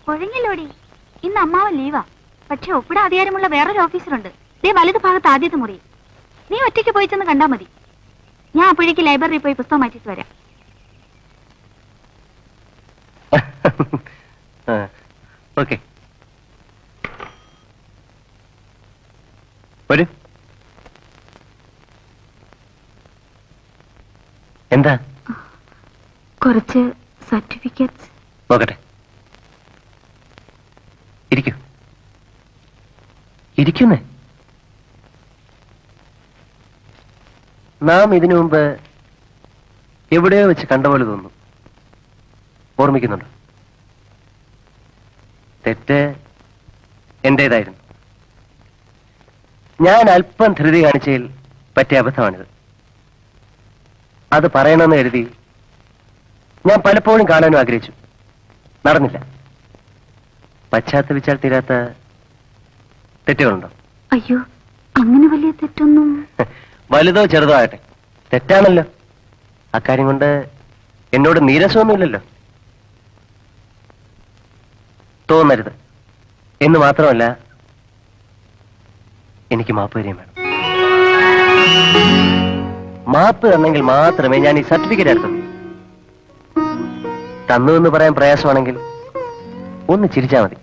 ഒഴിഞ്ഞില്ലോടി. ഇന്ന് അമ്മാവൻ ലീവാ. പക്ഷെ ഒപ്പിടാൻ അധികാരമുള്ള വേറൊരു ഓഫീസറുണ്ട്. ദേ വലതു ഭാഗത്ത് ആദ്യത്തെ മുറി. നീ ഒറ്റയ്ക്ക് പോയി ചെന്ന് കണ്ടാ മതി. ഞാൻ അപ്പോഴേക്ക് ലൈബ്രറിയിൽ പോയി പുസ്തകം മാറ്റിട്ട് വരാം. ഓക്കെ, വരൂ. എന്താ? കുറച്ച് സർട്ടിഫിക്കറ്റ്സ്. നോക്കട്ടെ. ഇരിക്കൂ, ഇരിക്കുന്നേ. നാം ഇതിനു മുമ്പ് എവിടെയോ വെച്ച് കണ്ട പോലെ തോന്നുന്നു. ഓർമ്മിക്കുന്നുണ്ടോ? തെറ്റ് എന്റേതായിരുന്നു. ഞാൻ അല്പം ധൃതി കാണിച്ചതിൽ പറ്റിയ അബദ്ധമാണിത്. അത് പറയണമെന്ന് കരുതി ഞാൻ പലപ്പോഴും കാണാനും ആഗ്രഹിച്ചു. നടന്നില്ല. പശ്ചാത്തപിച്ചാൽ തീരാത്ത തെറ്റുകളുണ്ടോ? അയ്യോ, അങ്ങനെ വലിയ തെറ്റൊന്നും. വലുതോ ചെറുതോ ആകട്ടെ, തെറ്റാണല്ലോ. അക്കാര്യം കൊണ്ട് എന്നോട് നീരസമൊന്നുമില്ലല്ലോ. തോന്നരുത് എന്ന് മാത്രമല്ല, എനിക്ക് മാപ്പ് വരികയും വേണം. മാപ്പ് തന്നെങ്കിൽ മാത്രമേ ഞാൻ ഈ സർട്ടിഫിക്കറ്റ് എടുത്തുള്ളൂ. തന്നു എന്ന് പറയാൻ പ്രയാസമാണെങ്കിൽ ഒന്ന് ചിരിച്ചാൽ മതി.